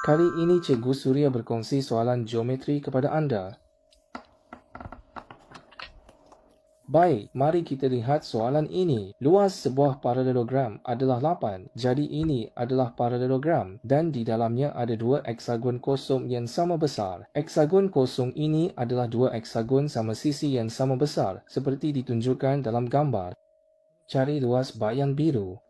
Kali ini Cikgu Surya berkongsi soalan geometri kepada anda. Baik, mari kita lihat soalan ini. Luas sebuah paralelogram adalah 8. Jadi ini adalah paralelogram dan di dalamnya ada dua heksagon kosong yang sama besar. Heksagon kosong ini adalah dua heksagon sama sisi yang sama besar seperti ditunjukkan dalam gambar. Cari luas bayang biru.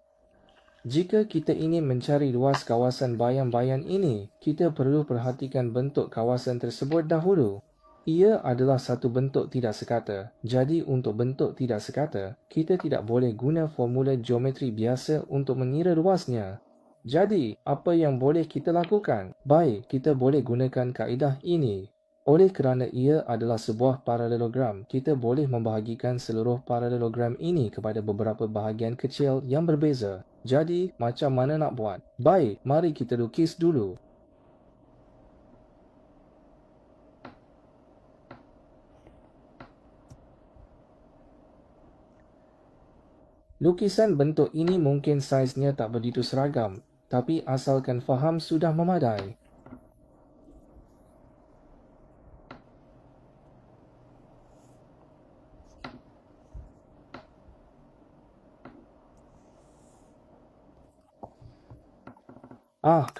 Jika kita ingin mencari luas kawasan bayang-bayang ini, kita perlu perhatikan bentuk kawasan tersebut dahulu. Ia adalah satu bentuk tidak sekata. Jadi untuk bentuk tidak sekata, kita tidak boleh guna formula geometri biasa untuk mengira luasnya. Jadi, apa yang boleh kita lakukan? Baik, kita boleh gunakan kaedah ini. Oleh kerana ia adalah sebuah paralelogram, kita boleh membahagikan seluruh paralelogram ini kepada beberapa bahagian kecil yang berbeza. Jadi, macam mana nak buat? Baik, mari kita lukis dulu. Lukisan bentuk ini mungkin saiznya tak begitu seragam, tapi asalkan faham sudah memadai.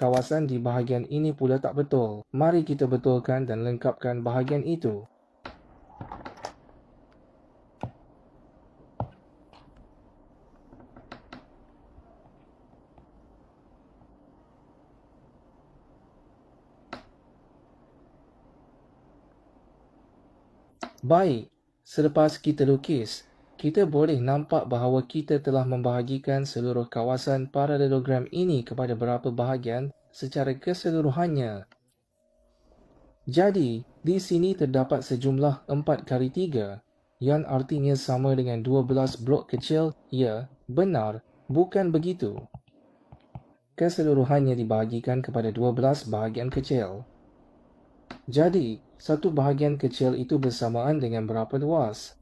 Kawasan di bahagian ini pula tak betul. Mari kita betulkan dan lengkapkan bahagian itu. Baik, selepas kita lukis, kita boleh nampak bahawa kita telah membahagikan seluruh kawasan paralelogram ini kepada beberapa bahagian secara keseluruhannya. Jadi, di sini terdapat sejumlah 4x3, yang artinya sama dengan 12 blok kecil. Ya, benar, bukan begitu. Keseluruhannya dibahagikan kepada 12 bahagian kecil. Jadi, satu bahagian kecil itu bersamaan dengan berapa luas?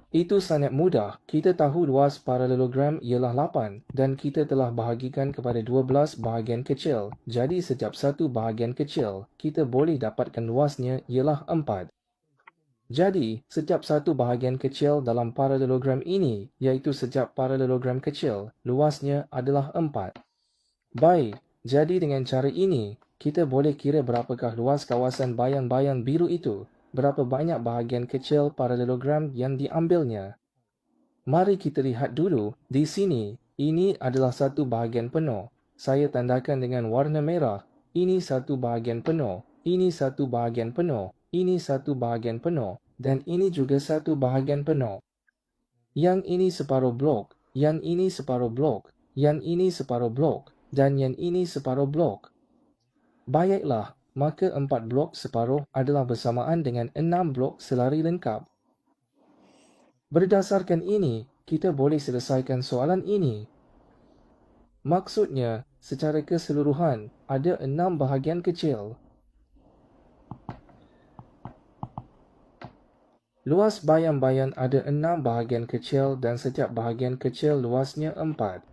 Itu sangat mudah. Kita tahu luas paralelogram ialah 8 dan kita telah bahagikan kepada 12 bahagian kecil. Jadi setiap satu bahagian kecil, kita boleh dapatkan luasnya ialah 4. Jadi, setiap satu bahagian kecil dalam paralelogram ini, iaitu setiap paralelogram kecil, luasnya adalah 4. Baik, jadi dengan cara ini, kita boleh kira berapakah luas kawasan bayang-bayang biru itu. Berapa banyak bahagian kecil paralelogram yang diambilnya. Mari kita lihat dulu. Di sini, ini adalah satu bahagian penuh. Saya tandakan dengan warna merah. Ini satu bahagian penuh. Ini satu bahagian penuh. Ini satu bahagian penuh. Dan ini juga satu bahagian penuh. Yang ini separuh blok. Yang ini separuh blok. Yang ini separuh blok. Dan yang ini separuh blok. Baiklah. Maka 4 blok separuh adalah bersamaan dengan 6 blok selari lengkap. Berdasarkan ini, kita boleh selesaikan soalan ini. Maksudnya, secara keseluruhan, ada 6 bahagian kecil. Luas bayang-bayang ada 6 bahagian kecil dan setiap bahagian kecil luasnya 4.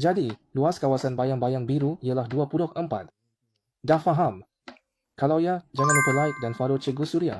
Jadi, luas kawasan bayang-bayang biru ialah 24. Dah faham? Kalau ya, jangan lupa like dan follow Cikgu Surya.